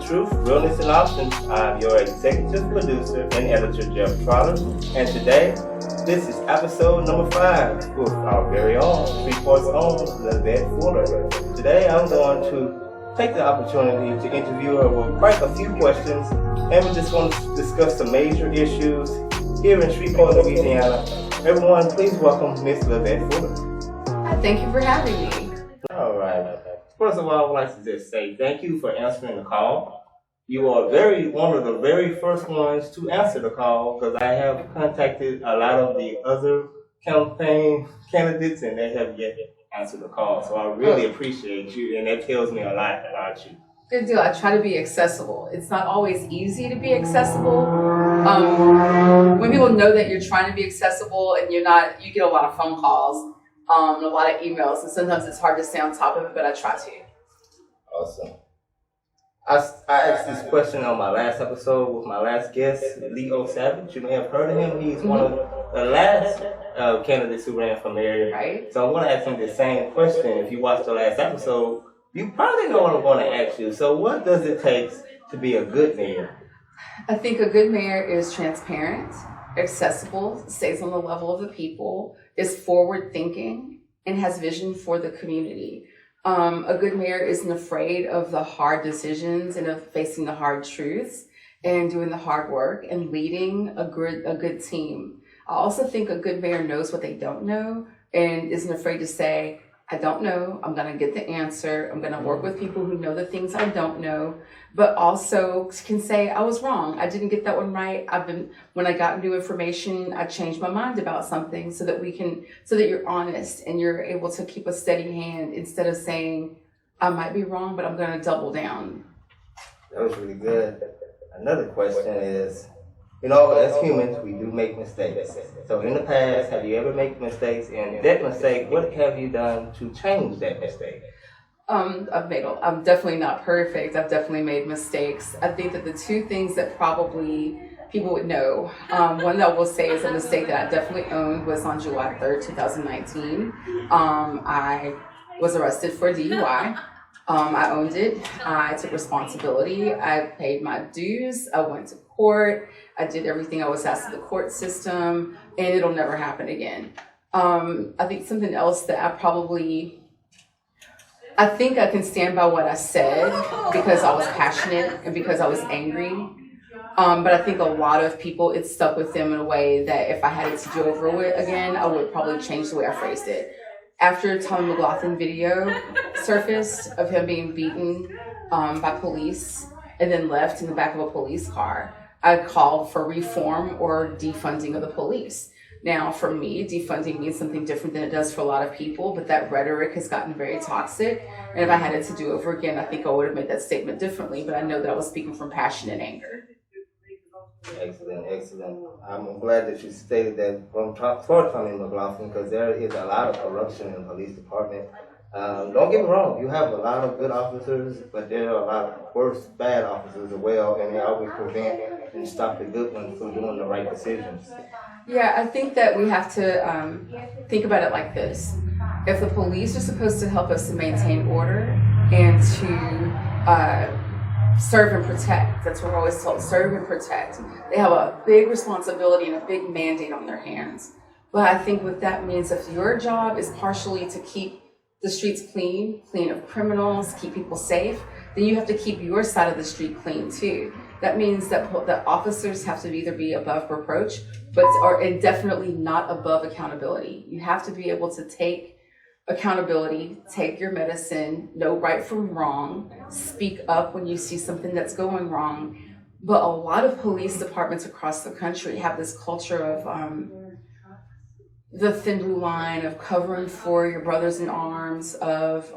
Truth, Realness, and Options. I'm your executive producer and editor, Jeff Trotter. And today, this is episode number 5 with our very own Shreveport's own LeVette Fuller. Today, I'm going to take the opportunity to interview her with quite a few questions, and we're just going to discuss some major issues here in Shreveport, Louisiana. Everyone, please welcome Miss LeVette Fuller. Thank you for having me. All right. First of all, I would like to just say thank you for answering the call. You are one of the very first ones to answer the call, because I have contacted a lot of the other campaign candidates and they have yet to answer the call. So I really appreciate you, and that tells me a lot about you. Good deal. I try to be accessible. It's not always easy to be accessible. When people know that you're trying to be accessible and you're not, you get a lot of phone calls. A lot of emails, and sometimes it's hard to stay on top of it, but I try to. Awesome. I asked this question on my last episode with my last guest, Leo Savage. You may have heard of him. He's one of the last candidates who ran for mayor. Right. So I'm going to ask him the same question. If you watched the last episode, you probably know what I'm going to ask you. So what does it take to be a good mayor? I think a good mayor is transparent, accessible, stays on the level of the people, is forward thinking, and has vision for the community. A good mayor isn't afraid of the hard decisions and of facing the hard truths and doing the hard work and leading a good team. I also think a good mayor knows what they don't know and isn't afraid to say, I don't know, I'm going to get the answer, I'm going to work with people who know the things I don't know, but also can say, I was wrong, I didn't get that one right, when I got new information, I changed my mind about something, so that you're honest and you're able to keep a steady hand instead of saying, I might be wrong, but I'm going to double down. That was really good. Another question is, as humans, we do make mistakes. So in the past, have you ever made mistakes? And that mistake, what have you done to change that mistake? I'm definitely not perfect. I've definitely made mistakes. I think that the two things that probably people would know, one that I will say is a mistake that I definitely owned was on July 3rd, 2019. I was arrested for DUI. I owned it. I took responsibility. I paid my dues. I went to court. I did everything I was asked of the court system, and it'll never happen again. I think something else that I think I can stand by what I said because I was passionate and because I was angry. But I think a lot of people, it stuck with them in a way that if I had it to do over it again, I would probably change the way I phrased it. After Tommy McLaughlin video surfaced of him being beaten by police and then left in the back of a police car, I called for reform or defunding of the police. Now, for me, defunding means something different than it does for a lot of people, but that rhetoric has gotten very toxic. And if I had it to do over again, I think I would have made that statement differently, but I know that I was speaking from passion and anger. Excellent. I'm glad that you stated that for Tommy McLaughlin, because there is a lot of corruption in the police department. Don't get me wrong, you have a lot of good officers, but there are a lot of worse, bad officers as well, and they always prevent and stop the good ones from doing the right decisions. Yeah, I think that we have to think about it like this. If the police are supposed to help us to maintain order and to serve and protect, that's what we're always told, serve and protect. They have a big responsibility and a big mandate on their hands. But I think what that means, if your job is partially to keep the streets clean of criminals, keep people safe, then you have to keep your side of the street clean too. That means that the officers have to either be above reproach, and definitely not above accountability. You have to be able to take accountability, take your medicine, know right from wrong, speak up when you see something that's going wrong. But a lot of police departments across the country have this culture of the thin blue line, of covering for your brothers in arms, of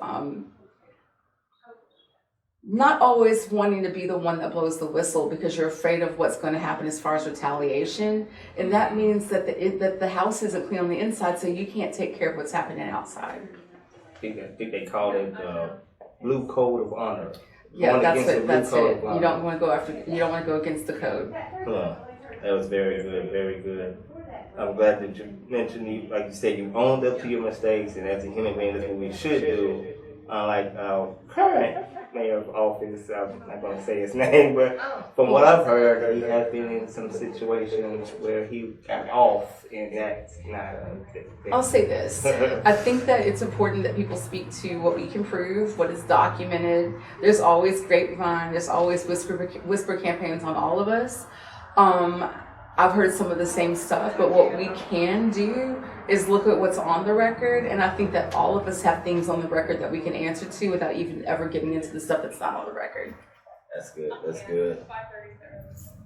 not always wanting to be the one that blows the whistle because you're afraid of what's going to happen as far as retaliation. And that means that the house isn't clean on the inside, so you can't take care of what's happening outside. I think they call it blue code of honor. Yeah, that's it. You don't want to go against the code. That was very good, very good. I'm glad that you mentioned, like you said, you owned up to your mistakes, and as a human being, that's what we should do. unlike current mayor of office. I'm not going to say his name, but from what I've heard, he has been in some situations where he got off, and that's not a good thing. I'll say this. I think that it's important that people speak to what we can prove, what is documented. There's always grapevine, there's always whisper campaigns on all of us. I've heard some of the same stuff, but what we can do is look at what's on the record, and I think that all of us have things on the record that we can answer to without even ever getting into the stuff that's not on the record. That's good, that's good.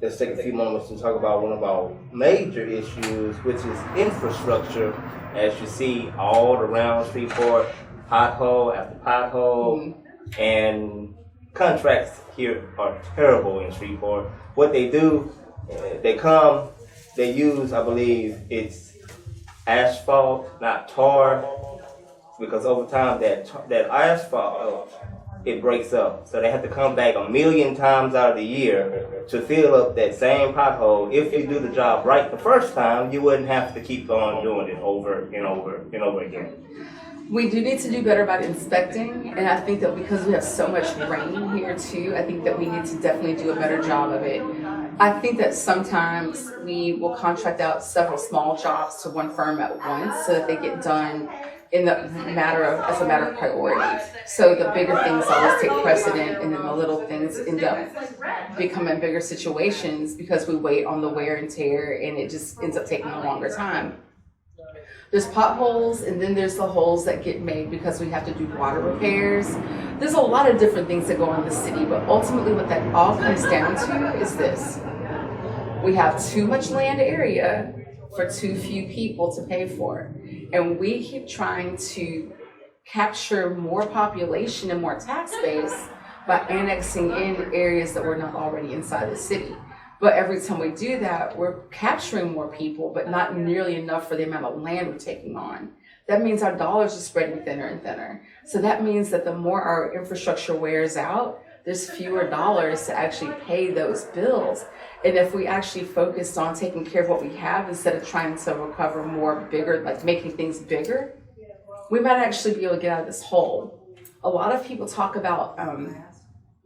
Let's take a few moments to talk about one of our major issues, which is infrastructure. As you see all around Shreveport, pothole after pothole, and contracts here are terrible in Shreveport. What they do, they use, I believe, it's asphalt, not tar, because over time that asphalt, it breaks up. So they have to come back 1,000,000 times out of the year to fill up that same pothole. If you do the job right the first time, you wouldn't have to keep on doing it over and over and over again. We do need to do better about inspecting, and I think that because we have so much rain here too, I think that we need to definitely do a better job of it. I think that sometimes we will contract out several small jobs to one firm at once so that they get done as a matter of priority. So the bigger things always take precedent, and then the little things end up becoming bigger situations because we wait on the wear and tear, and it just ends up taking a longer time. There's potholes, and then there's the holes that get made because we have to do water repairs. There's a lot of different things that go on in the city, but ultimately what that all comes down to is this. We have too much land area for too few people to pay for. And we keep trying to capture more population and more tax base by annexing in areas that were not already inside the city. But every time we do that, we're capturing more people, but not nearly enough for the amount of land we're taking on. That means our dollars are spreading thinner and thinner. So that means that the more our infrastructure wears out, there's fewer dollars to actually pay those bills. And if we actually focused on taking care of what we have instead of trying to recover more bigger, like making things bigger, we might actually be able to get out of this hole. A lot of people talk about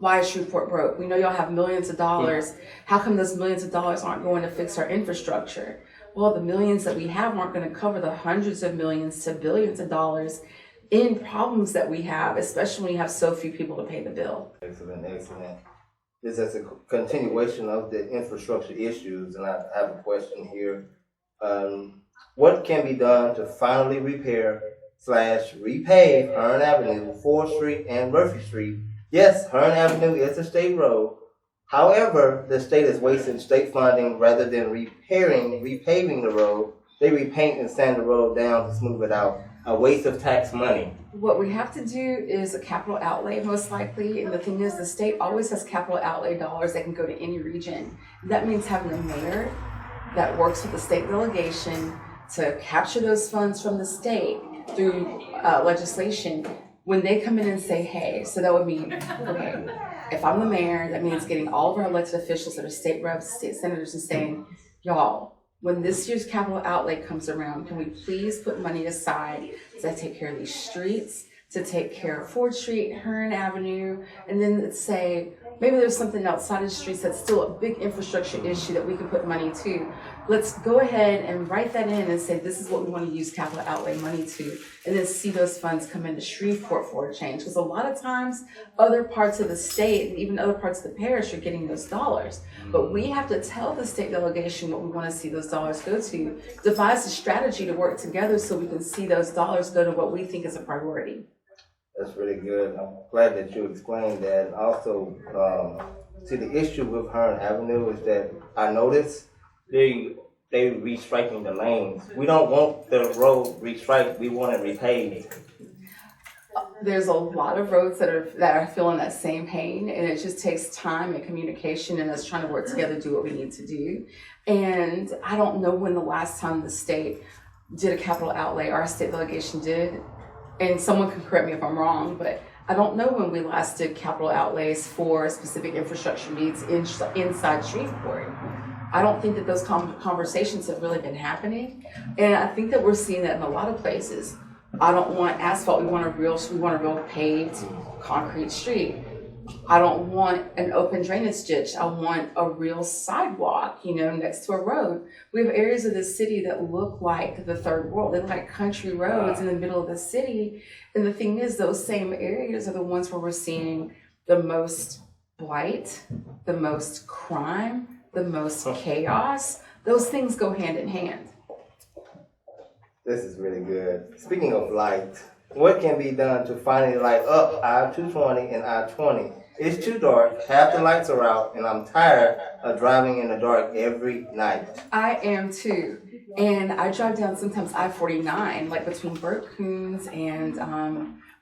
why is Shreveport broke? We know y'all have millions of dollars. How come those millions of dollars aren't going to fix our infrastructure? Well, the millions that we have aren't going to cover the hundreds of millions to billions of dollars in problems that we have, especially when you have so few people to pay the bill. Excellent, excellent. This is a continuation of the infrastructure issues, and I have a question here. What can be done to finally repair / repave Hearn Avenue, 4th Street, and Murphy Street? Yes, Hearn Avenue is a state road. However, the state is wasting state funding rather than repaving the road. They repaint and sand the road down to smooth it out. A waste of tax money. What we have to do is a capital outlay, most likely. And the thing is, the state always has capital outlay dollars that can go to any region. That means having a mayor that works with the state delegation to capture those funds from the state through legislation. When they come in and say, hey, so that would mean, okay, if I'm the mayor, that means getting all of our elected officials that are state reps, state senators, and saying, y'all, when this year's capital outlay comes around, can we please put money aside to take care of these streets, to take care of 4th Street, Hearn Avenue, and then let's say, maybe there's something outside of the streets that's still a big infrastructure issue that we can put money to. Let's go ahead and write that in and say, this is what we want to use capital outlay money to, and then see those funds come into Shreveport for a change. Because a lot of times, other parts of the state and even other parts of the parish are getting those dollars. But we have to tell the state delegation what we want to see those dollars go to, devise a strategy to work together so we can see those dollars go to what we think is a priority. That's really good. I'm glad that you explained that. And also, see, the issue with Hearn Avenue is that I noticed they restriping the lanes. We don't want the road restriped. We want it repaved. There's a lot of roads that are feeling that same pain, and it just takes time and communication and us trying to work together to do what we need to do. And I don't know when the last time the state did a capital outlay, our state delegation did, and someone can correct me if I'm wrong, but I don't know when we last did capital outlays for specific infrastructure needs inside Shreveport. I don't think that those conversations have really been happening, and I think that we're seeing that in a lot of places. I don't want asphalt. We want a real paved concrete street. I don't want an open drainage ditch. I want a real sidewalk, next to a road. We have areas of the city that look like the third world. They look like country roads in the middle of the city. And the thing is, those same areas are the ones where we're seeing the most blight, the most crime, the most chaos. Those things go hand in hand. This is really good. Speaking of light, what can be done to finally light up I-220 and I-20? It's too dark, half the lights are out, and I'm tired of driving in the dark every night. I am too. And I drive down sometimes I-49, like between Burt Coons and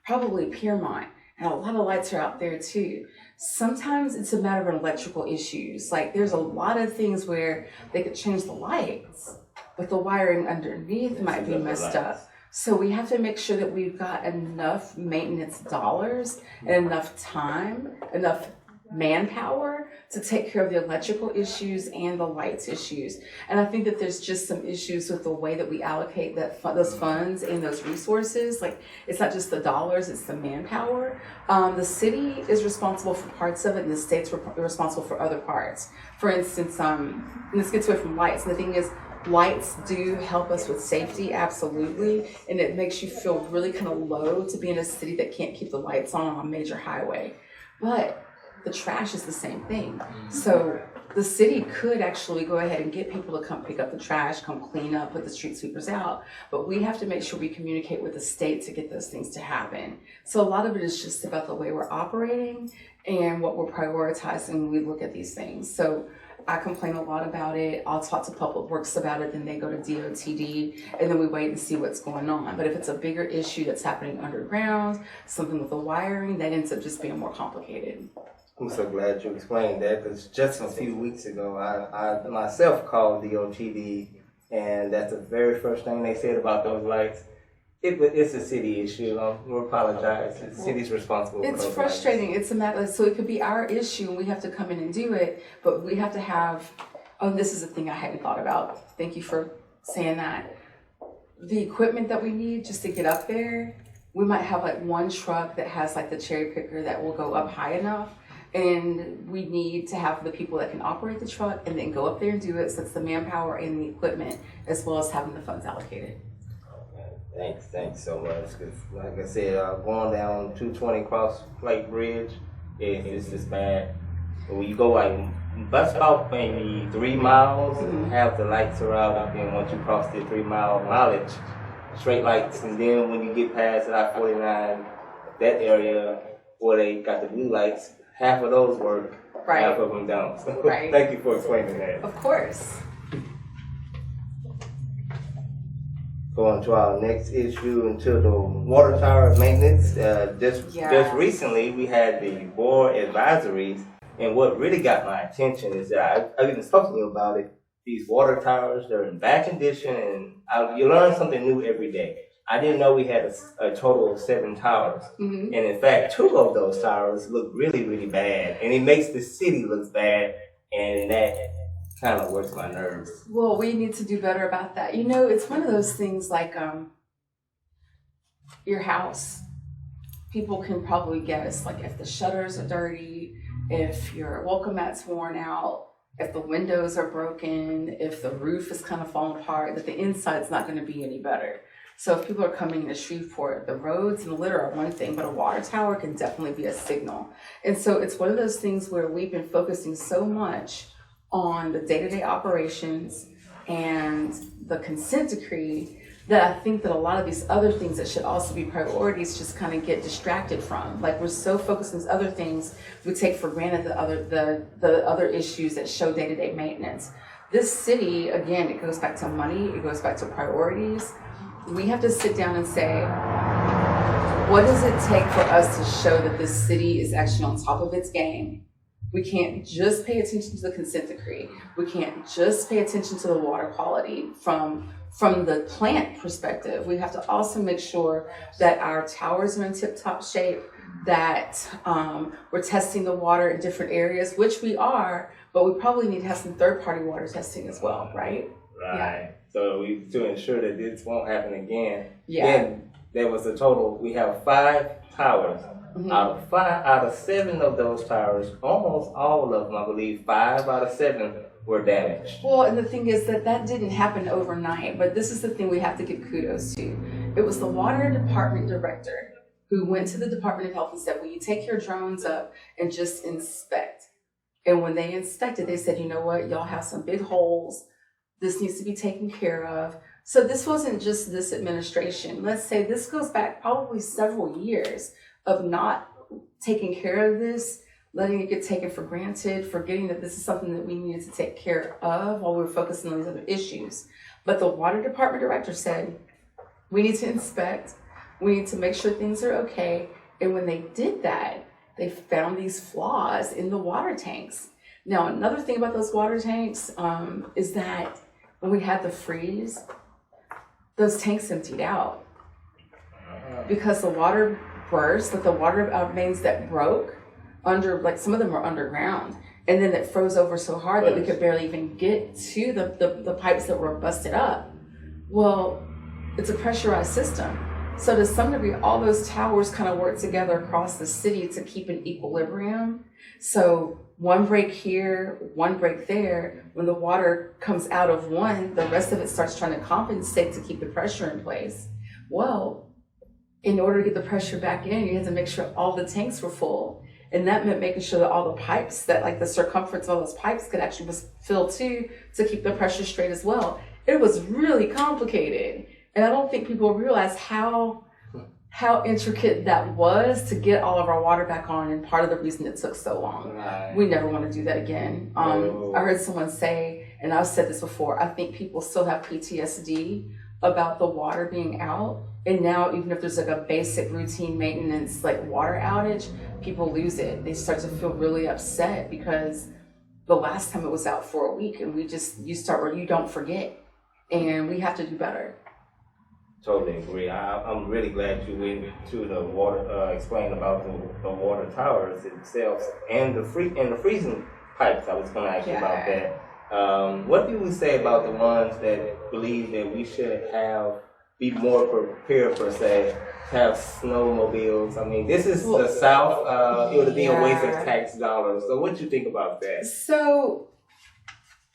probably Piermont. And a lot of lights are out there too. Sometimes it's a matter of electrical issues. Like there's a lot of things where they could change the lights, but the wiring underneath might be messed up. So we have to make sure that we've got enough maintenance dollars and enough time, enough manpower to take care of the electrical issues and the lights issues. And I think that there's just some issues with the way that we allocate those funds and those resources. Like it's not just the dollars, it's the manpower. The city is responsible for parts of it and the state's responsible for other parts. For instance, and this gets away from lights. And the thing is, lights do help us with safety, absolutely, and it makes you feel really kind of low to be in a city that can't keep the lights on a major highway. But the trash is the same thing. So the city could actually go ahead and get people to come pick up the trash, come clean up, put the street sweepers out, but we have to make sure we communicate with the state to get those things to happen. So a lot of it is just about the way we're operating and what we're prioritizing when we look at these things. So I complain a lot about it. I'll talk to Public Works about it, then they go to DOTD, and then we wait and see what's going on. But if it's a bigger issue that's happening underground, something with the wiring, that ends up just being more complicated. I'm so glad you explained that, because just a few weeks ago, I myself called DOTD, and that's the very first thing they said about those lights. It's a city issue. We apologize. The city's responsible for those lights. It's frustrating. It's a matter, so it could be our issue and we have to come in and do it, but we have to have, this is a thing I hadn't thought about. Thank you for saying that. The equipment that we need just to get up there, we might have like one truck that has like the cherry picker that will go up high enough. And we need to have the people that can operate the truck and then go up there and do it. So it's the manpower and the equipment as well as having the funds allocated. Thanks so much. Cause like I said, going down 220 Cross Lake Bridge, it's just bad. When you go that's about maybe 3 miles, half the lights are out, and then once you cross the 3 mile mileage, straight lights, and then when you get past I-49, that area where they got the blue lights, half of those work, half of them don't. So thank you for explaining that. Of course. Going to our next issue, into the water tower maintenance. Just recently, we had the board advisories, and what really got my attention is that I've been talking to you about it. These water towers, they're in bad condition, and you learn something new every day. I didn't know we had a total of 7 towers, and in fact, 2 of those towers look really, really bad, and it makes the city look bad, and that kind of works my nerves. Well, we need to do better about that. It's one of those things like your house. People can probably guess, like if the shutters are dirty, if your welcome mat's worn out, if the windows are broken, if the roof is kind of falling apart, that the inside's not going to be any better. So if people are coming to Shreveport, the roads and the litter are one thing, but a water tower can definitely be a signal. And so it's one of those things where we've been focusing so much on the day-to-day operations and the consent decree that I think that a lot of these other things that should also be priorities just kind of get distracted from. Like we're so focused on these other things, we take for granted the other issues that show day-to-day maintenance. This city, again, it goes back to money, it goes back to priorities. We have to sit down and say, what does it take for us to show that this city is actually on top of its game? We can't just pay attention to the consent decree. We can't just pay attention to the water quality from the plant perspective. We have to also make sure that our towers are in tip-top shape, that we're testing the water in different areas, which we are, but we probably need to have some third-party water testing as well, right? Right. Yeah. So to ensure that this won't happen again. Yeah. Then there was a total, we have 5 towers. Out of 7 of those towers, almost all of them, I believe 5 out of 7 were damaged. Well, and the thing is that didn't happen overnight, but this is the thing we have to give kudos to. It was the water department director who went to the Department of Health and said, will you take your drones up and just inspect? And when they inspected, they said, you know what, y'all have some big holes. This needs to be taken care of. So this wasn't just this administration. Let's say this goes back probably several years of not taking care of this, letting it get taken for granted, forgetting that this is something that we needed to take care of while we were focusing on these other issues. But the water department director said, we need to inspect, we need to make sure things are okay. And when they did that, they found these flaws in the water tanks. Now, another thing about those water tanks is that when we had the freeze, those tanks emptied out because the water burst, like the water mains that broke under, like some of them were underground, and then it froze over so hard that we could barely even get to the pipes that were busted up. Well, it's a pressurized system. So to some degree, all those towers kind of work together across the city to keep an equilibrium. So one break here, one break there, when the water comes out of one, the rest of it starts trying to compensate to keep the pressure in place. Well, in order to get the pressure back in, you had to make sure all the tanks were full. And that meant making sure that all the pipes, that like the circumference of all those pipes could actually was filled too, to keep the pressure straight as well. It was really complicated. And I don't think people realize how intricate that was to get all of our water back on, and part of the reason it took so long. Right. We never want to do that again. I heard someone say, and I've said this before, I think people still have PTSD about the water being out. And now, even if there's like a basic routine maintenance, like water outage, people lose it. They start to feel really upset because the last time it was out for a week, and you don't forget, and we have to do better. Totally agree. I'm really glad you went to the water, explain about the water towers themselves and the freezing pipes. I was going to ask you about that. What do we say about the ones that believe that we should be more prepared per se, have snowmobiles? I mean, this is the South. It would be a waste of tax dollars. So what do you think about that? So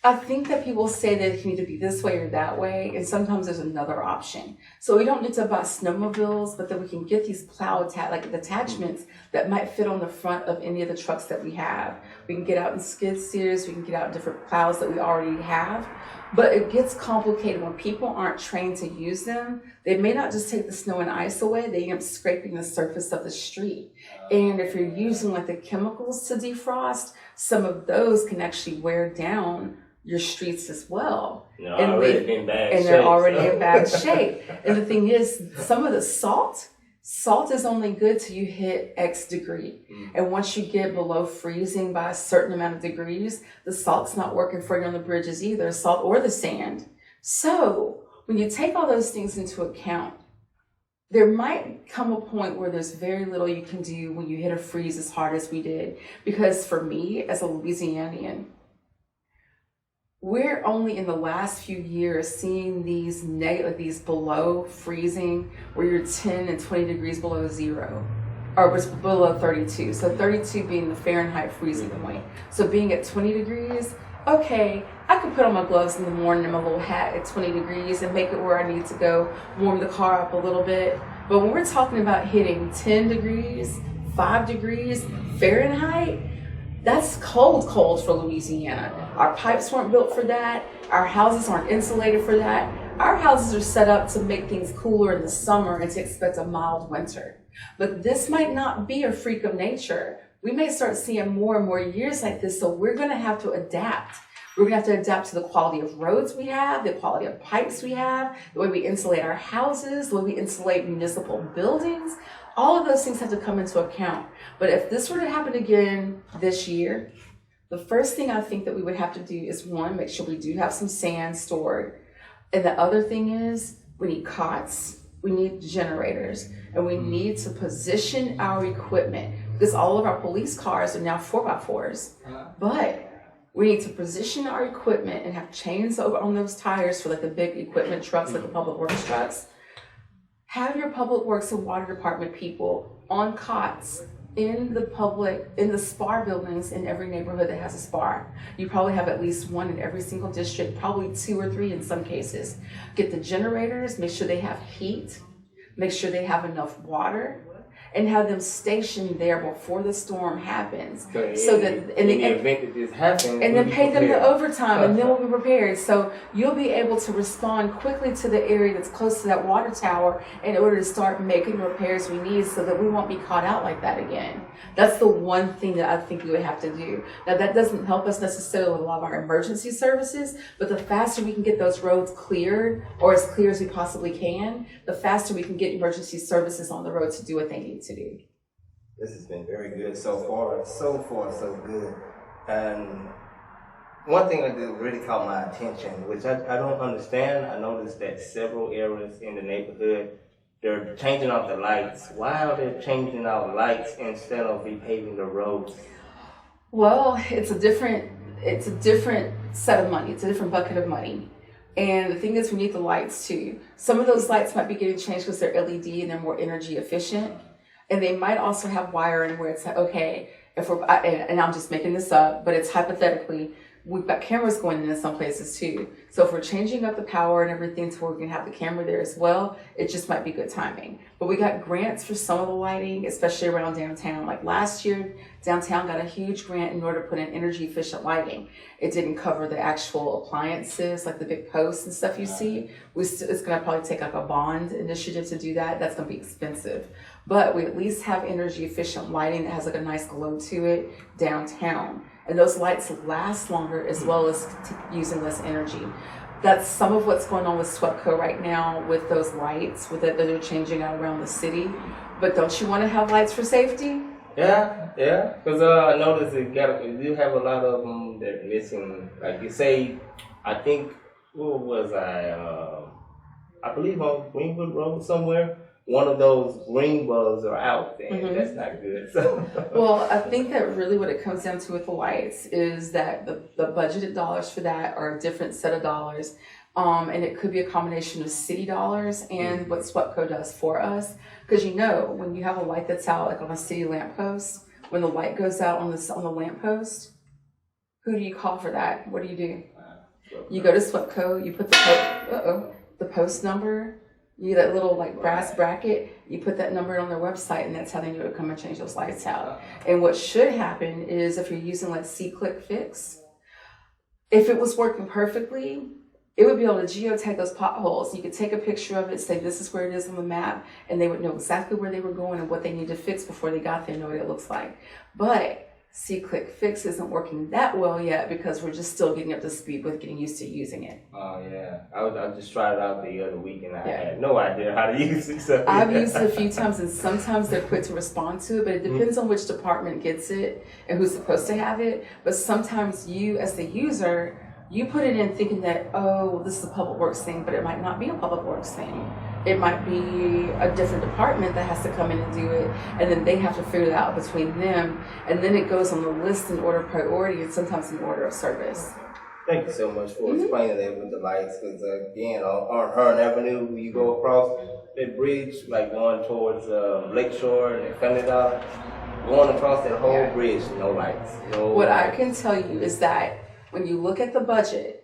I think that people say that it can either be this way or that way, and sometimes there's another option. So we don't need to buy snowmobiles, but then we can get these plow attachments that might fit on the front of any of the trucks that we have. We can get out in skid steers, we can get out in different plows that we already have. But it gets complicated when people aren't trained to use them. They may not just take the snow and ice away, they end up scraping the surface of the street. And if you're using like the chemicals to defrost, some of those can actually wear down your streets as well. They're already in bad shape. They're already in bad shape. And the thing is, some of the salt is only good till you hit X degree. And once you get below freezing by a certain amount of degrees, the salt's not working for you on the bridges either, salt or the sand. So when you take all those things into account, there might come a point where there's very little you can do when you hit a freeze as hard as we did. Because for me, as a Louisianian, we're only in the last few years seeing these these below freezing, where you're 10 and 20 degrees below zero, or below 32. So 32 being the Fahrenheit freezing point. So being at 20 degrees, okay, I can put on my gloves in the morning and my little hat at 20 degrees and make it where I need to go, warm the car up a little bit. But when we're talking about hitting 10 degrees, 5 degrees Fahrenheit, that's cold for Louisiana. Our pipes weren't built for that. Our houses aren't insulated for that. Our houses are set up to make things cooler in the summer and to expect a mild winter. But this might not be a freak of nature. We may start seeing more and more years like this, so we're gonna have to adapt. We're gonna have to adapt to the quality of roads we have, the quality of pipes we have, the way we insulate our houses, the way we insulate municipal buildings. All of those things have to come into account. But if this were to happen again this year, the first thing I think that we would have to do is, one, make sure we do have some sand stored. And the other thing is, we need cots, we need generators, and we need to position our equipment, because all of our police cars are now 4x4s. But we need to position our equipment and have chains over on those tires for like the big equipment trucks, like the public works trucks. Have your public works and water department people on cots in the SPAR buildings in every neighborhood that has a SPAR. You probably have at least one in every single district, probably 2 or 3 in some cases. Get the generators, make sure they have heat, make sure they have enough water, and have them stationed there before the storm happens. So that in the event that this happens, and then pay them the overtime, and then we'll be prepared. So you'll be able to respond quickly to the area that's close to that water tower in order to start making the repairs we need, so that we won't be caught out like that again. That's the one thing that I think we would have to do. Now, that doesn't help us necessarily with a lot of our emergency services, but the faster we can get those roads cleared, or as clear as we possibly can, the faster we can get emergency services on the road to do what they need to do. This has been very good so far. So good. And one thing that really caught my attention, which I don't understand, I noticed that several areas in the neighborhood, they're changing out the lights. Why are they changing out lights instead of repaving the roads? Well, it's a different set of money. It's a different bucket of money. And the thing is, we need the lights too. Some of those lights might be getting changed because they're LED and they're more energy efficient. And they might also have wiring where it's like, okay, and I'm just making this up, but it's hypothetically, we've got cameras going into some places too. So if we're changing up the power and everything to where we can have the camera there as well, it just might be good timing. But we got grants for some of the lighting, especially around downtown. Like last year, downtown got a huge grant in order to put in energy efficient lighting. It didn't cover the actual appliances, like the big posts and stuff you see. It's gonna probably take like a bond initiative to do that. That's gonna be expensive. But we at least have energy efficient lighting that has like a nice glow to it downtown. And those lights last longer as well as using less energy. That's some of what's going on with SWEPCO right now with those lights that they're changing out around the city. But don't you want to have lights for safety? Yeah. Because I noticed you do have a lot of them that are missing. Like you say, I think, where was I believe on Greenwood Road somewhere. One of those ring bulbs are out there. Mm-hmm. That's not good. So. Well, I think that really what it comes down to with the lights is that the budgeted dollars for that are a different set of dollars. And it could be a combination of city dollars and what SWEPCO does for us. Because when you have a light that's out, like on a city lamppost, when the light goes out on the lamppost, who do you call for that? What do? You go to SWEPCO, you put the post number. You that little like brass bracket, you put that number on their website, and that's how they know to come and change those lights out. And what should happen is if you're using like C-Click Fix, if it was working perfectly, it would be able to geotag those potholes. You could take a picture of it, say this is where it is on the map, and they would know exactly where they were going and what they need to fix before they got there, know what it looks like. But C-Click Fix isn't working that well yet because we're just still getting up to speed with getting used to using it. Oh yeah, I just tried it out the other week and I had no idea how to use it. So. I've used it a few times and sometimes they're quick to respond to it, but it depends on which department gets it and who's supposed to have it. But sometimes you, as the user, you put it in thinking that, this is a public works thing, but it might not be a public works thing. It might be a different department that has to come in and do it, and then they have to figure it out between them, and then it goes on the list in order of priority and sometimes in order of service. Thank you so much for explaining that with the lights, because again, on Hearn Avenue, when you go across that bridge, like going towards Lakeshore and Canada, going across that whole bridge, no lights. What I can tell you is that when you look at the budget,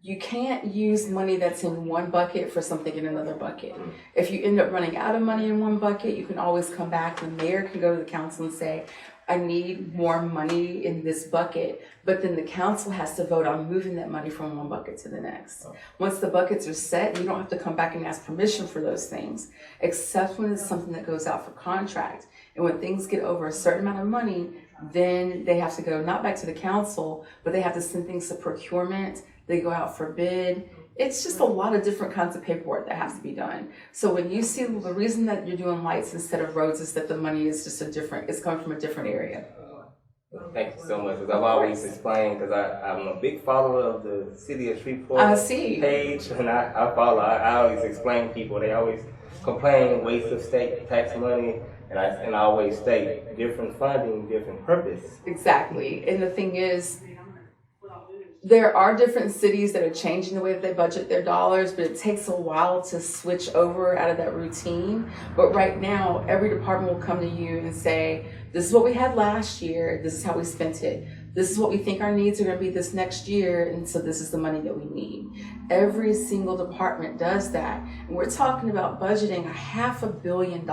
you can't use money that's in one bucket for something in another bucket. If you end up running out of money in one bucket, you can always come back. The mayor can go to the council and say, I need more money in this bucket. But then the council has to vote on moving that money from one bucket to the next. Once the buckets are set, you don't have to come back and ask permission for those things, except when it's something that goes out for contract. And when things get over a certain amount of money, then they have to go not back to the council, but they have to send things to procurement. They go out for bid. It's just a lot of different kinds of paperwork that has to be done. So when you see the reason that you're doing lights instead of roads is that the money is just it's coming from a different area. Thank you so much. Because I've always explained, because I'm a big follower of the City of Shreveport page, and I follow. I always explain to people. They always complain waste of state tax money, and I always state different funding, different purpose. Exactly. And the thing is, There are different cities that are changing the way that they budget their dollars, but it takes a while to switch over out of that routine. But right now, every department will come to you and say, this is what we had last year, this is how we spent it. This is what we think our needs are going to be this next year, and so this is the money that we need. Every single department does that. And we're talking about budgeting $500 million.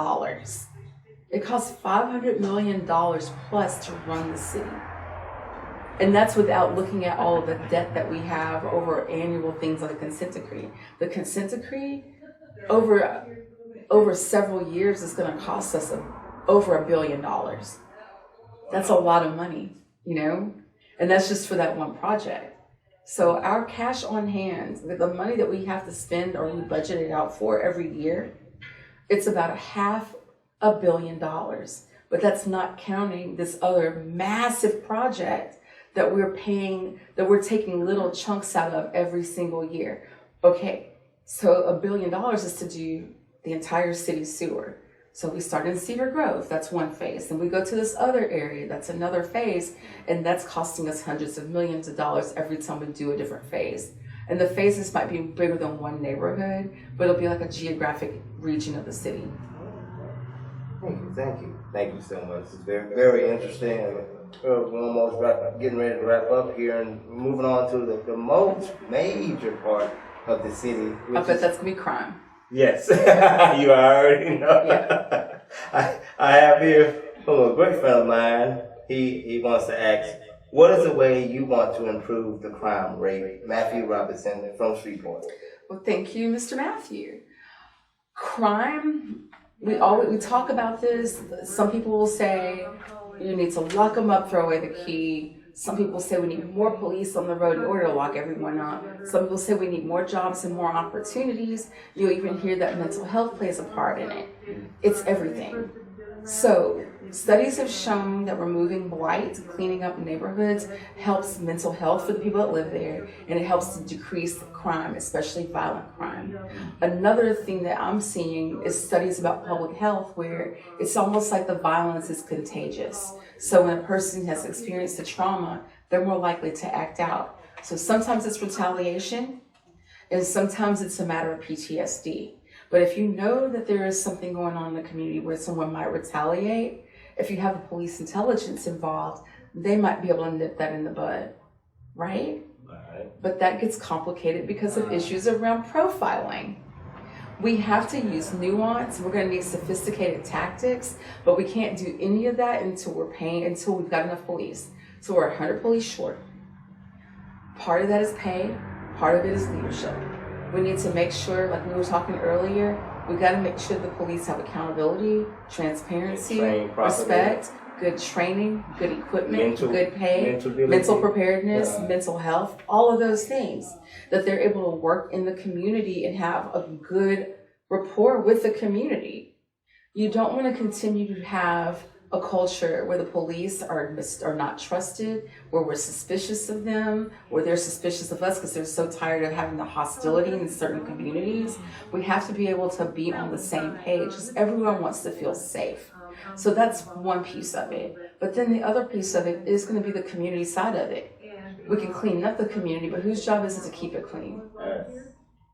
It costs $500 million plus to run the city. And that's without looking at all of the debt that we have over annual things like the consent decree. The consent decree over several years is going to cost us over $1 billion. That's a lot of money, you know? And that's just for that one project. So our cash on hand, the money that we have to spend or we budget it out for every year, it's about $500 million. But that's not counting this other massive project that we're taking little chunks out of every single year. Okay, so $1 billion is to do the entire city sewer. So we start in Cedar Grove, that's one phase. Then we go to this other area, that's another phase, and that's costing us hundreds of millions of dollars every time we do a different phase. And the phases might be bigger than one neighborhood, but it'll be like a geographic region of the city. Thank you so much. It's very, very interesting. We're almost getting ready to wrap up here and moving on to the most major part of the city. I bet that's gonna be crime. Yes, you already know. Yeah. I have here from a great friend of mine. He wants to ask, what is the way you want to improve the crime rate? Matthew Robinson from Shreveport. Well, thank you, Mr. Matthew. Crime, we talk about this. Some people will say you need to lock them up, throw away the key. Some people say we need more police on the road in order to lock everyone up. Some people say we need more jobs and more opportunities. You'll even hear that mental health plays a part in it. It's everything. So studies have shown that removing blight, cleaning up neighborhoods, helps mental health for the people that live there, and it helps to decrease crime, especially violent crime. Another thing that I'm seeing is studies about public health where it's almost like the violence is contagious. So when a person has experienced a trauma, they're more likely to act out. So sometimes it's retaliation, and sometimes it's a matter of PTSD. But if you know that there is something going on in the community where someone might retaliate, if you have the police intelligence involved, they might be able to nip that in the bud, right? But that gets complicated because of issues around profiling. We have to use nuance. We're going to need sophisticated tactics, but we can't do any of that until we've got enough police. So we're 100 police short. Part of that is pay. Part of it is leadership. We need to make sure, like we were talking earlier, we got to make sure the police have accountability, transparency, respect, good training, good equipment, good pay, mental preparedness, mental health, all of those things, that they're able to work in the community and have a good rapport with the community. You don't want to continue to have a culture where the police are not trusted, where we're suspicious of them, where they're suspicious of us because they're so tired of having the hostility in certain communities. We have to be able to be on the same page because everyone wants to feel safe. So that's one piece of it. But then the other piece of it is going to be the community side of it. We can clean up the community, but whose job is it to keep it clean?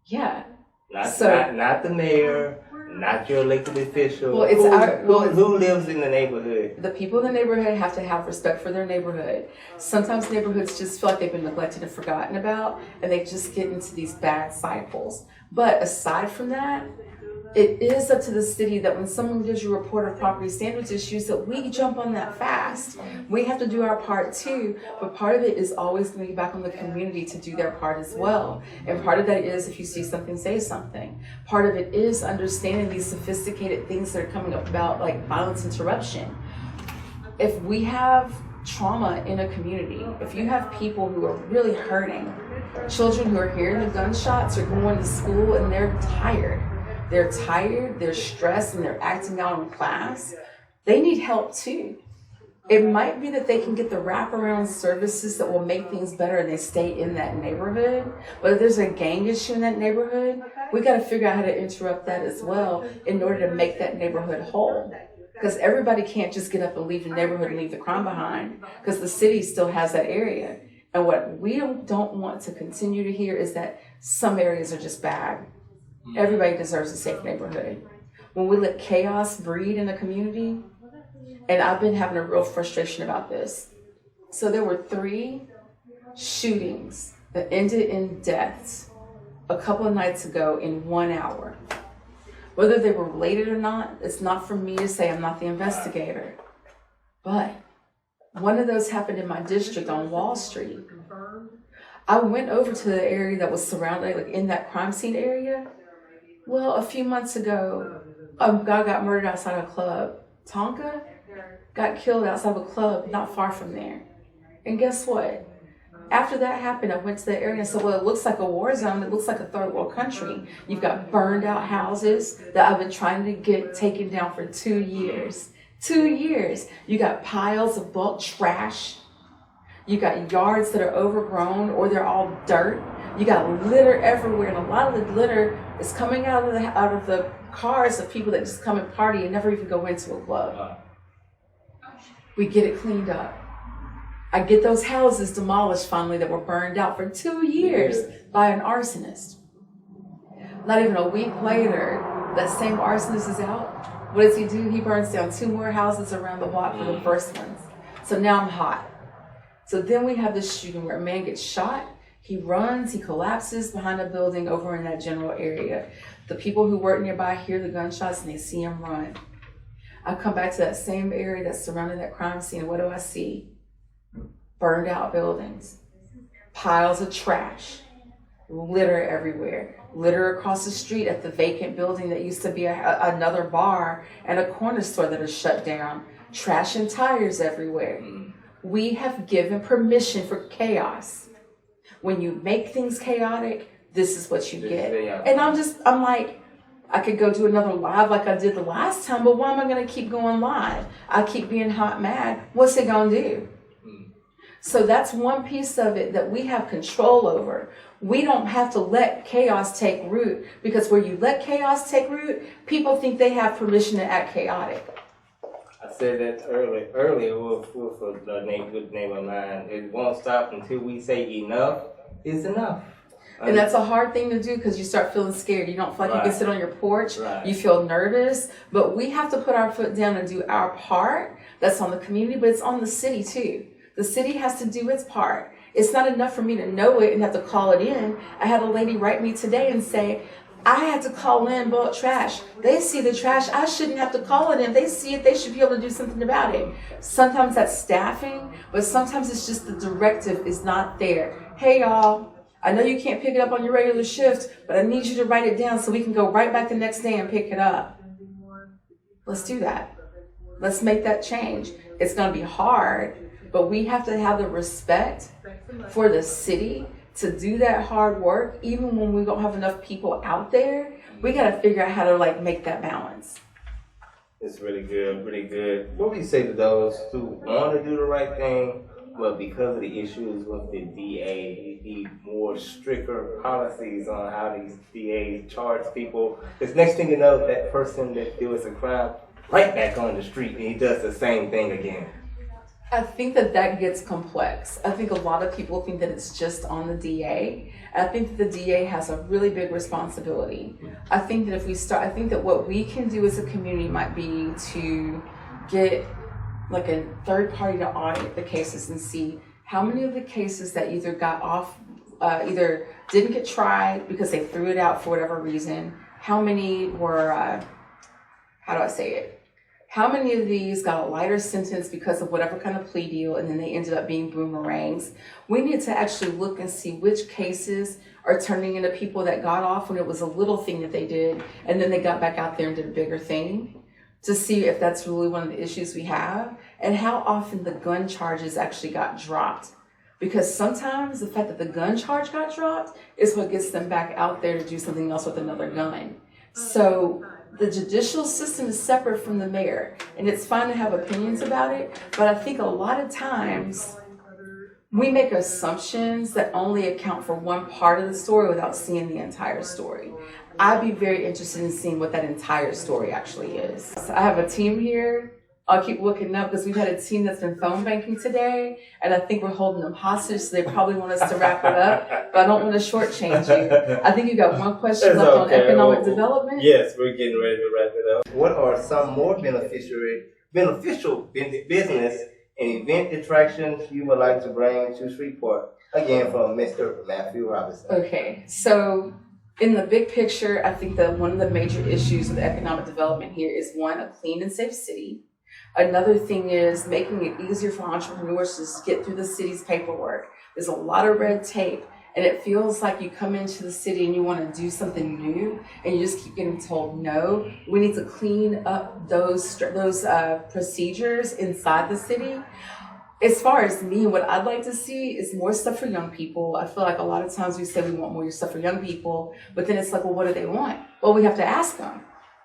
Yeah. Not the mayor, not your elected official. Well, who lives in the neighborhood? The people in the neighborhood have to have respect for their neighborhood. Sometimes neighborhoods just feel like they've been neglected and forgotten about, and they just get into these bad cycles. But aside from that, it is up to the city that when someone gives you a report of property standards issues, that we jump on that fast. We have to do our part too, but part of it is always going to be back on the community to do their part as well. And part of that is if you see something, say something. Part of it is understanding these sophisticated things that are coming up about like violence interruption. If we have trauma in a community, if you have people who are really hurting, children who are hearing the gunshots or going to school and they're tired, they're stressed, and they're acting out in class, they need help too. It might be that they can get the wraparound services that will make things better and they stay in that neighborhood. But if there's a gang issue in that neighborhood, we got to figure out how to interrupt that as well in order to make that neighborhood whole. Because everybody can't just get up and leave the neighborhood and leave the crime behind, because the city still has that area. And what we don't want to continue to hear is that some areas are just bad. Everybody deserves a safe neighborhood. When we let chaos breed in a community, and I've been having a real frustration about this. So there were 3 shootings that ended in deaths a couple of nights ago in 1 hour. Whether they were related or not, it's not for me to say. I'm not the investigator. But one of those happened in my district on Wall Street. I went over to the area that was surrounded, like in that crime scene area. Well, a few months ago, a guy got murdered outside a club. Tonka got killed outside of a club not far from there. And guess what? After that happened, I went to the area and said, well, it looks like a war zone. It looks like a third world country. You've got burned out houses that I've been trying to get taken down for 2 years. 2 years. You got piles of bulk trash. You got yards that are overgrown or they're all dirt. You got litter everywhere. And a lot of the litter is coming out of the cars of people that just come and party and never even go into a club. We get it cleaned up. I get those houses demolished finally that were burned out for 2 years by an arsonist. Not even a week later, that same arsonist is out. What does he do? He burns down 2 more houses around the block for the first ones. So now I'm hot. So then we have this shooting where a man gets shot. He runs, he collapses behind a building over in that general area. The people who work nearby hear the gunshots and they see him run. I come back to that same area that's surrounding that crime scene. And what do I see? Burned out buildings, piles of trash, litter everywhere, litter across the street at the vacant building that used to be another bar and a corner store that is shut down, trash and tires everywhere. We have given permission for chaos. When you make things chaotic, this is what you get. And I'm like, I could go do another live like I did the last time, but why am I going to keep going live? I keep being hot mad. What's it going to do? So that's one piece of it that we have control over. We don't have to let chaos take root, because where you let chaos take root, people think they have permission to act chaotic. I said that earlier with a good name of mine. It won't stop until we say enough is enough. And that's a hard thing to do because you start feeling scared. You don't feel like you can sit on your porch. You feel nervous. But we have to put our foot down and do our part. That's on the community, but it's on the city too. The city has to do its part. It's not enough for me to know it and have to call it in. I had a lady write me today and say, I had to call in bulk trash. They see the trash. I shouldn't have to call it in. They see it. They should be able to do something about it. Sometimes that's staffing, but sometimes it's just the directive is not there. Hey, y'all, I know you can't pick it up on your regular shift, but I need you to write it down so we can go right back the next day and pick it up. Let's do that. Let's make that change. It's going to be hard. But we have to have the respect for the city to do that hard work. Even when we don't have enough people out there, we got to figure out how to make that balance. It's really good, really good. What do you say to those who want to do the right thing, but because of the issues with the DA, the more stricter policies on how these DAs charge people? Because next thing you know, that person that does a crime right back on the street and he does the same thing again. I think that gets complex. I think a lot of people think that it's just on the DA. I think that the DA has a really big responsibility. I think that I think that what we can do as a community might be to get like a third party to audit the cases and see how many of the cases that either got off, either didn't get tried because they threw it out for whatever reason, how many were, how do I say it? How many of these got a lighter sentence because of whatever kind of plea deal and then they ended up being boomerangs? We need to actually look and see which cases are turning into people that got off when it was a little thing that they did and then they got back out there and did a bigger thing, to see if that's really one of the issues we have and how often the gun charges actually got dropped. Because sometimes the fact that the gun charge got dropped is what gets them back out there to do something else with another gun. So the judicial system is separate from the mayor, and it's fine to have opinions about it, but I think a lot of times we make assumptions that only account for one part of the story without seeing the entire story. I'd be very interested in seeing what that entire story actually is. So I have a team here I'll keep looking up because we've had a team that's been phone banking today, and I think we're holding them hostage, so they probably want us to wrap it up, but I don't want to shortchange you. I think you got one question left on economic development. Yes, we're getting ready to wrap it up. What are some more beneficial business and event attractions you would like to bring to Shreveport? Again, from Mr. Matthew Robinson. Okay, so in the big picture, I think that one of the major issues with economic development here is one, a clean and safe city. Another thing is making it easier for entrepreneurs to just get through the city's paperwork. There's a lot of red tape, and it feels like you come into the city and you want to do something new, and you just keep getting told no. We need to clean up those procedures inside the city. As far as me, what I'd like to see is more stuff for young people. I feel like a lot of times we say we want more stuff for young people, but then it's like, well, what do they want? Well, we have to ask them.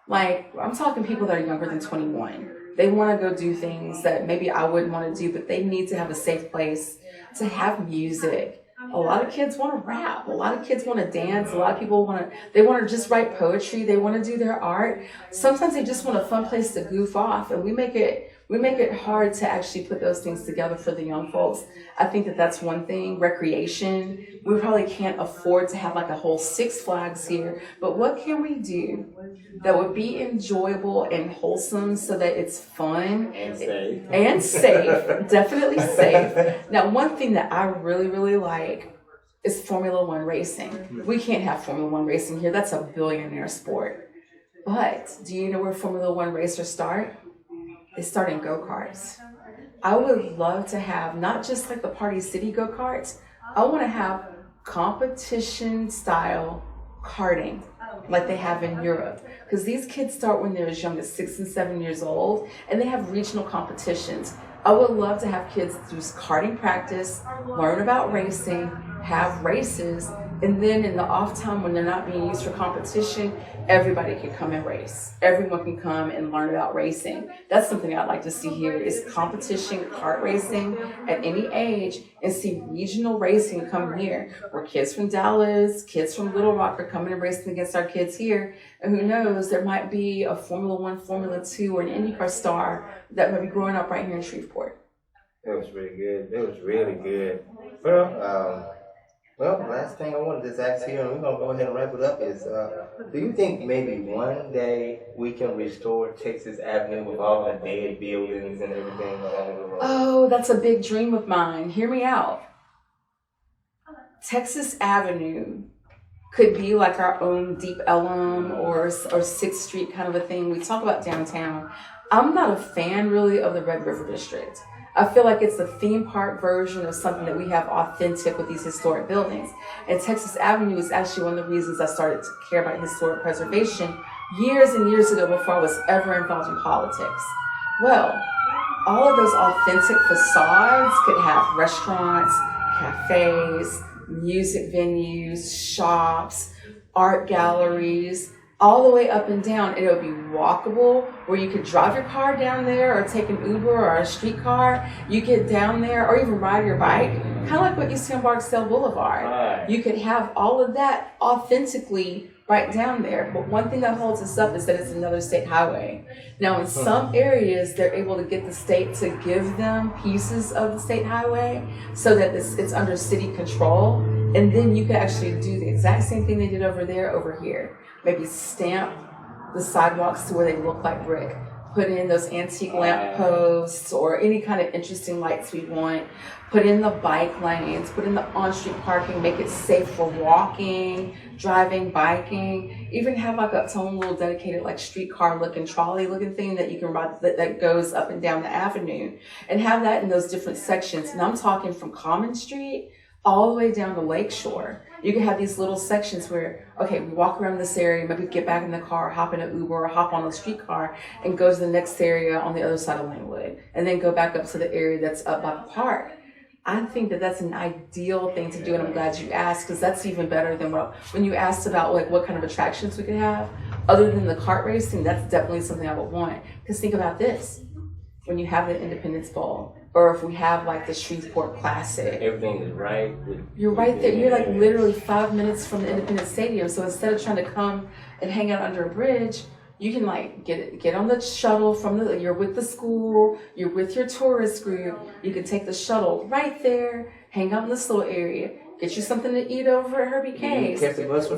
Like, I'm talking people that are younger than 21. They want to go do things that maybe I wouldn't want to do, but they need to have a safe place to have music. A lot of kids want to rap. A lot of kids want to dance. A lot of people want to just write poetry. They want to do their art. Sometimes they just want a fun place to goof off, and we make it hard to actually put those things together for the young folks. I think that that's one thing. Recreation. We probably can't afford to have like a whole Six Flags here, but what can we do that would be enjoyable and wholesome so that it's fun and safe? And safe, definitely safe. Now, one thing that I really, really like is Formula One racing. We can't have Formula One racing here. That's a billionaire sport. But do you know where Formula One racers start? They start in go-karts. I would love to have not just like the Party City go-karts. I want to have competition style karting like they have in Europe. Because these kids start when they're as young as 6 and 7 years old, and they have regional competitions. I would love to have kids do karting practice, learn about racing, have races, and then in the off time when they're not being used for competition, everybody can come and race. Everyone can come and learn about racing. That's something I'd like to see here is competition kart racing at any age, and see regional racing come here where kids from Dallas, kids from Little Rock are coming and racing against our kids here. And who knows, there might be a Formula One, Formula Two, or an IndyCar star that might be growing up right here in Shreveport. That was really good. That was really good. Well, last thing I wanted to just ask you, and we're going to go ahead and wrap it up, is do you think maybe one day we can restore Texas Avenue with all the dead buildings and everything along the road? Oh, that's a big dream of mine. Hear me out. Texas Avenue could be like our own Deep Ellum or 6th Street kind of a thing. We talk about downtown. I'm not a fan really of the Red River District. I feel like it's a theme park version of something that we have authentic with these historic buildings. And Texas Avenue is actually one of the reasons I started to care about historic preservation years and years ago before I was ever involved in politics. Well, all of those authentic facades could have restaurants, cafes, music venues, shops, art galleries, all the way up and down, and it would be walkable, where you could drive your car down there or take an Uber or a streetcar. You get down there or even ride your bike, kind of like what you see on Barksdale Boulevard. Right. You could have all of that authentically right down there. But one thing that holds us up is that it's another state highway. Now, in some areas, they're able to get the state to give them pieces of the state highway so that it's under city control. And then you could actually do the exact same thing they did over there, over here. Maybe stamp the sidewalks to where they look like brick. Put in those antique lamp posts or any kind of interesting lights we want. Put in the bike lanes, put in the on-street parking, make it safe for walking, driving, biking. Even have like its own little dedicated like streetcar looking, trolley looking thing that you can ride that goes up and down the avenue. And have that in those different sections. And I'm talking from Common Street all the way down to Lakeshore. You can have these little sections where, okay, we walk around this area, maybe get back in the car, hop in an Uber, or hop on a streetcar, and go to the next area on the other side of Langwood, and then go back up to the area that's up by the park. I think that that's an ideal thing to do, and I'm glad you asked, because that's even better than when you asked about like what kind of attractions we could have. Other than the kart racing, that's definitely something I would want. Because think about this. When you have the Independence Bowl, or if we have like the Shreveport Classic. Everything is right. You're right there. You're like literally 5 minutes from the Independence Stadium. So instead of trying to come and hang out under a bridge, You can like get on the shuttle you're with the school, you're with your tourist group. You can take the shuttle right there, hang out in this little area, get you something to eat over at Herbie K's. Catch the bus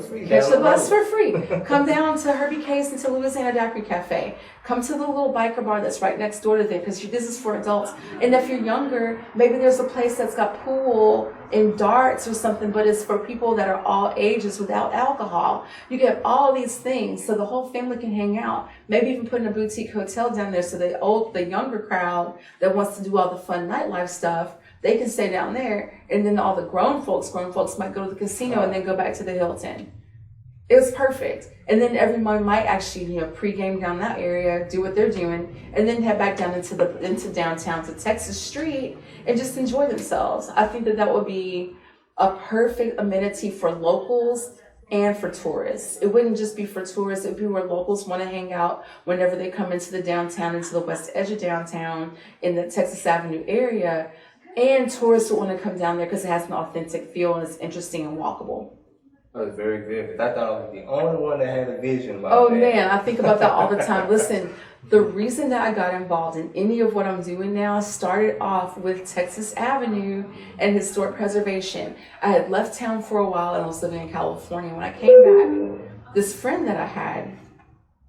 for free. Come down to Herbie K's and to Louisiana Daiquiri Cafe. Come to the little biker bar that's right next door to them, because this is for adults. And if you're younger, maybe there's a place that's got pool and darts or something, but it's for people that are all ages without alcohol. You get all these things so the whole family can hang out. Maybe even put in a boutique hotel down there so the younger crowd that wants to do all the fun nightlife stuff, they can stay down there. And then all the grown folks might go to the casino and then go back to the Hilton. It was perfect. And then everyone might actually, pregame down that area, do what they're doing, and then head back down into downtown to Texas Street and just enjoy themselves. I think that would be a perfect amenity for locals and for tourists. It wouldn't just be for tourists, it would be where locals want to hang out whenever they come into the downtown, into the west edge of downtown, in the Texas Avenue area. And tourists would want to come down there because it has an authentic feel and it's interesting and walkable. That was very good, because I thought I was the only one that had a vision about Oh that. man, I think about that all the time. Listen, the reason that I got involved in any of what I'm doing now started off with Texas Avenue and historic preservation. I had left town for a while and I was living in California. When I came back, this friend that I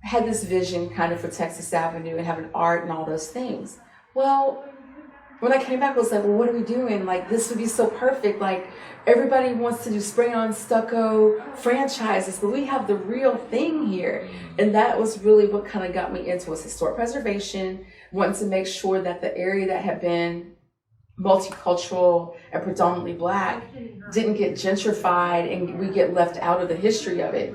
had this vision kind of for Texas Avenue and having art and all those things. Well, when I came back, I was like, well, what are we doing? Like, this would be so perfect. Like, everybody wants to do spray-on stucco franchises, but we have the real thing here. And that was really what kind of got me into was historic preservation, wanting to make sure that the area that had been multicultural and predominantly Black didn't get gentrified and we get left out of the history of it.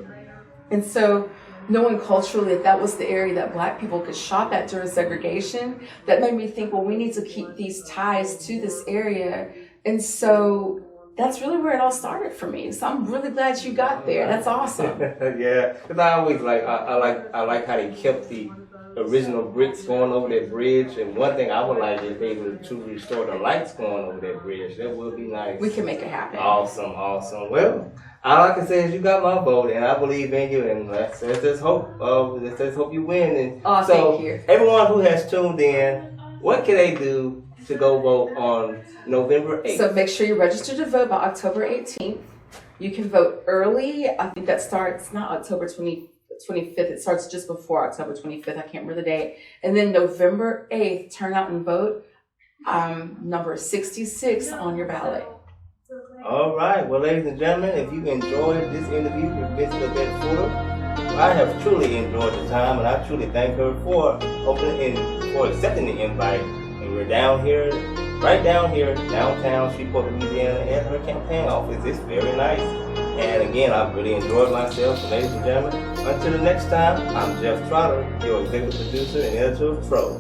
And so knowing culturally that was the area that Black people could shop at during segregation, that made me think, well, we need to keep these ties to this area. And so that's really where it all started for me. So I'm really glad you got there. That's awesome. Yeah, because I always I like how they kept the original bricks going over that bridge. And one thing I would like is they were to restore the lights going over that bridge. That would be nice. We can make it happen. Awesome. Well, all I can say is you got my vote, and I believe in you, and let's just hope. Let's just hope you win. And oh, so thank you. Everyone who has tuned in, what can they do to go vote on November 8th? So make sure you register to vote by October 18th. You can vote early. I think that starts not October 25th. It starts just before October 25th. I can't remember the date. And then November 8th, turn out and vote. Number 66 on your ballot. All right. Well, ladies and gentlemen, if you enjoyed this interview with Ms. LeVette Fuller, I have truly enjoyed the time, and I truly thank her for accepting the invite. And we're right down here, downtown Shreveport, Louisiana, at her campaign office. It's very nice. And again, I've really enjoyed myself. So, ladies and gentlemen, until the next time, I'm Jeff Trotter, your executive producer and editor of TRO.